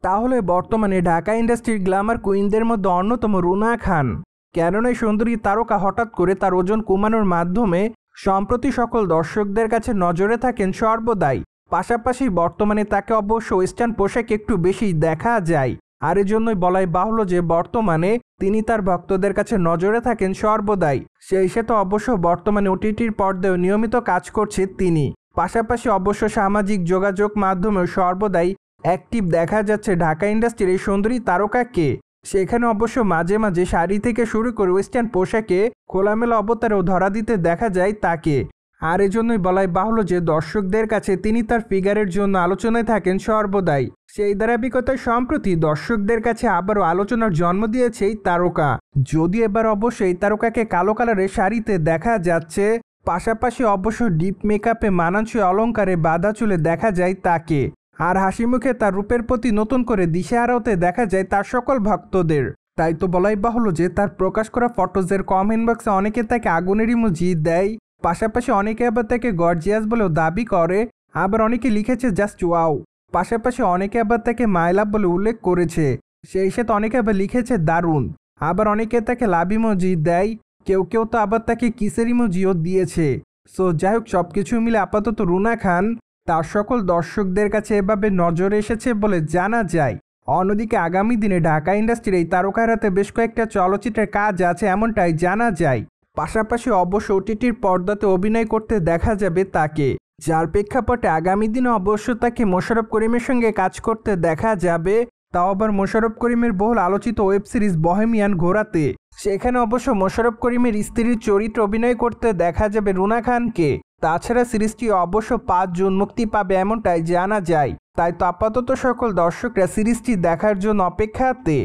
তাহলে বর্তমানে ঢাকা ইন্ডাস্ট্রির গ্ল্যামার কুইনদের মধ্যে অন্যতম রুনা খান। কেননা এই সুন্দরী তারকা হঠাৎ করে তার ওজন কমানোর মাধ্যমে সম্প্রতি সকল দর্শকদের কাছে নজরে থাকেন সর্বদাই। পাশাপাশি বর্তমানে তাকে অবশ্য ওয়েস্টার্ন পোশাকে একটু বেশি দেখা যায়। আর এজন্যই বলাই বাহুল্য যে বর্তমানে তিনি তার ভক্তদের কাছে নজরে থাকেন সর্বদাই। সেই সাথে অবশ্য বর্তমানে ওটিটির পর্দায় নিয়মিত কাজ করছে তিনি। পাশাপাশি অবশ্য সামাজিক যোগাযোগ মাধ্যমেও সর্বদাই অ্যাক্টিভ দেখা যাচ্ছে ঢাকা ইন্ডাস্ট্রির এই সুন্দরী তারকাকে। সেখানে অবশ্য মাঝে মাঝে শাড়ি থেকে শুরু করে ওয়েস্টার্ন পোশাকে খোলামেলা অবতারেও ধরা দিতে দেখা যায় তাকে। আর এজন্যই বলাই বাহুল্য যে দর্শকদের কাছে তিনি তার ফিগারের জন্য আলোচনায় থাকেন সর্বদাই। সেই ধারাবাহিকতায় সম্প্রতি দর্শকদের কাছে আবারও আলোচনার জন্ম দিয়েছে এই তারকা। যদিও এবার অবশ্যই তারকাকে কালো কালারের শাড়িতে দেখা যাচ্ছে, পাশাপাশি অবশ্য ডিপ মেকআপে মানানসই অলঙ্কারে বাঁধা চুলে দেখা যায় তাকে। আর হাসি মুখে তার রূপের প্রতি নতুন করে দিশেহারা হতে দেখা যায় তার সকল ভক্তদের। তাই তো বলাই বাহুল্য যে তার প্রকাশ করা ফটোজের কমেন্ট বক্সে অনেকে তাকে আগুনের ইমোজি দেয়, পাশাপাশি অনেকে আবার তাকে গর্জিয়াস বলেও দাবি করে, আবার অনেকে লিখেছে জাস্ট ওয়াও, পাশাপাশি অনেকে আবার তাকে মাই লাভ বলে উল্লেখ করেছে। সেই সাথে অনেকে আবার লিখেছে দারুণ, আবার অনেকে তাকে লাভ ইমোজি দেয়, কেউ কেউ তো আবার তাকে কিসের ইমোজিও দিয়েছে। সো যাই হোক, সব কিছু মিলে আপাতত রুনা খান তার সকল দর্শকদের কাছে এভাবে নজরে এসেছে বলে জানা যায়। অন্যদিকে আগামী দিনে ঢাকা ইন্ডাস্ট্রির এই তারকার হাতে বেশ কয়েকটা চলচ্চিত্রের কাজ আছে এমনটাই জানা যায়। পাশাপাশি অবশ্য ওটিটির পর্দাতে অভিনয় করতে দেখা যাবে তাকে, যার প্রেক্ষাপটে আগামী দিনে অবশ্য তাকে মোশাররফ করিমের সঙ্গে কাজ করতে দেখা যাবে, তাও আবার মোশাররফ করিমের বহুল আলোচিত ওয়েব সিরিজ বহেমিয়ান ঘোরাতে। সেখানে অবশ্য মোশাররফ করিমের স্ত্রীর চরিত্রে অভিনয় করতে দেখা যাবে রুনা খানকে। তাছাড়া সিরিজটি অবশ্য 5 জুন মুক্তি পাবে এমনটাই জানা যায়। তাই তো আপাতত সকল দর্শকরা সিরিজটি দেখার জন্য অপেক্ষাতে।